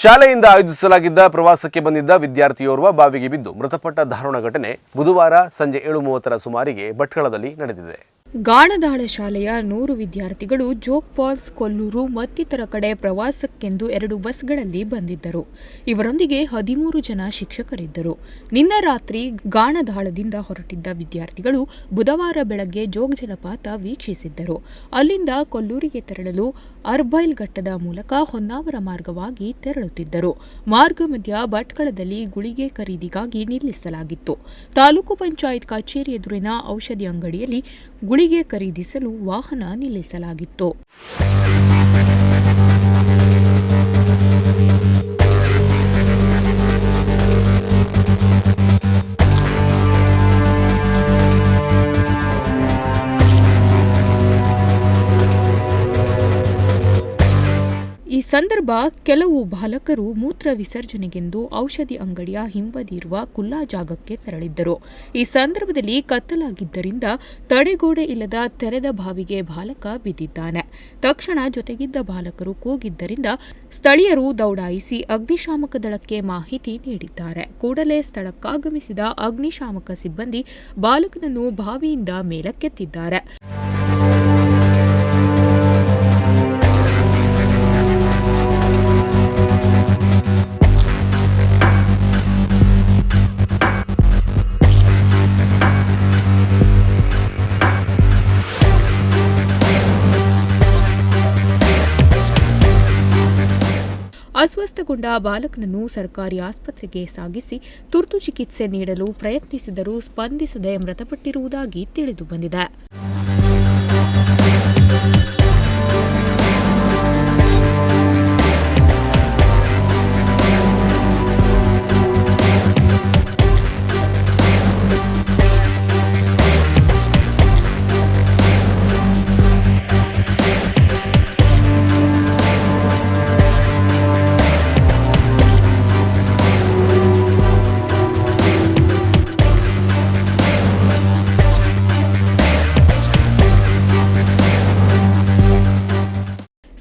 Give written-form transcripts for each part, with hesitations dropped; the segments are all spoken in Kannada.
ಶಾಲೆಯಿಂದ ಆಯೋಜಿಸಲಾಗಿದ್ದ ಪ್ರವಾಸಕ್ಕೆ ಬಂದಿದ್ದ ವಿದ್ಯಾರ್ಥಿಯೋರ್ವ ಬಾವಿಗೆ ಬಿದ್ದು ಮೃತಪಟ್ಟ ದಾರುಣ ಘಟನೆ ಬುಧವಾರ ಸಂಜೆ 7:30 ಸುಮಾರಿಗೆ ಭಟ್ಕಳದಲ್ಲಿ ನಡೆದಿದೆ. ಗಾಣದಾಳ ಶಾಲೆಯ 100 ವಿದ್ಯಾರ್ಥಿಗಳು ಜೋಗ್ ಫಾಲ್ಸ್, ಕೊಲ್ಲೂರು ಮತ್ತಿತರ ಕಡೆ ಪ್ರವಾಸಕ್ಕೆಂದು 2 ಬಸ್ಗಳಲ್ಲಿ ಬಂದಿದ್ದರು. ಇವರೊಂದಿಗೆ 13 ಜನ ಶಿಕ್ಷಕರಿದ್ದರು. ನಿನ್ನೆ ರಾತ್ರಿ ಗಾಣದಾಳದಿಂದ ಹೊರಟಿದ್ದ ವಿದ್ಯಾರ್ಥಿಗಳು ಬುಧವಾರ ಬೆಳಗ್ಗೆ ಜೋಗ್ ಜಲಪಾತ ವೀಕ್ಷಿಸಿದ್ದರು. ಅಲ್ಲಿಂದ ಕೊಲ್ಲೂರಿಗೆ ತೆರಳಲು ಅರ್ಬೈಲ್ ಘಟ್ಟದ ಮೂಲಕ ಹೊನ್ನಾವರ ಮಾರ್ಗವಾಗಿ ತೆರಳುತ್ತಿದ್ದರು. ಮಾರ್ಗ ಮಧ್ಯ ಭಟ್ಕಳದಲ್ಲಿ ಗುಳಿಗೆ ಖರೀದಿಗಾಗಿ ನಿಲ್ಲಿಸಲಾಗಿತ್ತು. ತಾಲೂಕು ಪಂಚಾಯತ್ ಕಚೇರಿ ಎದುರಿನ ಔಷಧಿ ಅಂಗಡಿಯಲ್ಲಿ ಗುಳಿಗೆ ಖರೀದಿಸಲು ವಾಹನ ನಿಲ್ಲಿಸಲಾಗಿತ್ತು. ಈ ಸಂದರ್ಭ ಕೆಲವು ಬಾಲಕರು ಮೂತ್ರ ವಿಸರ್ಜನೆಗೆಂದು ಔಷಧಿ ಅಂಗಡಿಯ ಹಿಂಬದಿ ಇರುವ ಖುಲ್ಲಾ ಜಾಗಕ್ಕೆ ತೆರಳಿದ್ದರು. ಈ ಸಂದರ್ಭದಲ್ಲಿ ಕತ್ತಲಾಗಿದ್ದರಿಂದ ತಡೆಗೋಡೆ ಇಲ್ಲದ ತೆರೆದ ಬಾವಿಗೆ ಬಾಲಕ ಬಿದ್ದಿದ್ದಾನೆ. ತಕ್ಷಣ ಜೊತೆಗಿದ್ದ ಬಾಲಕರು ಕೂಗಿದ್ದರಿಂದ ಸ್ಥಳೀಯರು ದೌಡಾಯಿಸಿ ಅಗ್ನಿಶಾಮಕ ದಳಕ್ಕೆ ಮಾಹಿತಿ ನೀಡಿದ್ದಾರೆ. ಕೂಡಲೇ ಸ್ಥಳಕ್ಕಾಗಮಿಸಿದ ಅಗ್ನಿಶಾಮಕ ಸಿಬ್ಬಂದಿ ಬಾಲಕನನ್ನು ಬಾವಿಯಿಂದ ಮೇಲಕ್ಕೆತ್ತಿದ್ದಾರೆ. ಅಸ್ವಸ್ಥಗೊಂಡ ಬಾಲಕನನ್ನು ಸರ್ಕಾರಿ ಆಸ್ಪತ್ರೆಗೆ ಸಾಗಿಸಿ ತುರ್ತು ಚಿಕಿತ್ಸೆ ನೀಡಲು ಪ್ರಯತ್ನಿಸಿದರೂ ಸ್ಪಂದಿಸದೆ ಮೃತಪಟ್ಟಿರುವುದಾಗಿ ತಿಳಿದುಬಂದಿದೆ.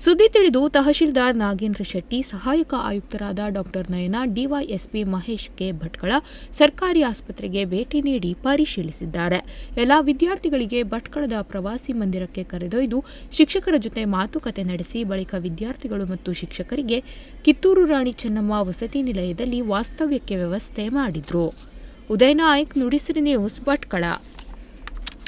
ಸುದ್ದಿ ತಿಳಿದು ತಹಶೀಲ್ದಾರ್ ನಾಗೇಂದ್ರ ಶೆಟ್ಟಿ, ಸಹಾಯಕ ಆಯುಕ್ತರಾದ ಡಾ ನಯನ, ಡಿವೈಎಸ್ಪಿ ಮಹೇಶ್ ಕೆ ಭಟ್ಕಳ ಸರ್ಕಾರಿ ಆಸ್ಪತ್ರೆಗೆ ಭೇಟಿ ನೀಡಿ ಪರಿಶೀಲಿಸಿದ್ದಾರೆ. ಎಲ್ಲ ವಿದ್ಯಾರ್ಥಿಗಳಿಗೆ ಭಟ್ಕಳದ ಪ್ರವಾಸಿ ಮಂದಿರಕ್ಕೆ ಕರೆದೊಯ್ದು ಶಿಕ್ಷಕರ ಜೊತೆ ಮಾತುಕತೆ ನಡೆಸಿ ಬಳಿಕ ವಿದ್ಯಾರ್ಥಿಗಳು ಮತ್ತು ಶಿಕ್ಷಕರಿಗೆ ಕಿತ್ತೂರು ರಾಣಿ ಚೆನ್ನಮ್ಮ ವಸತಿ ನಿಲಯದಲ್ಲಿ ವಾಸ್ತವ್ಯಕ್ಕೆ ವ್ಯವಸ್ಥೆ ಮಾಡಿದ್ರು. ಉದಯನಾಯಕ್, ನುಡಿಸಿರಿ ನ್ಯೂಸ್, ಭಟ್ಕಳ.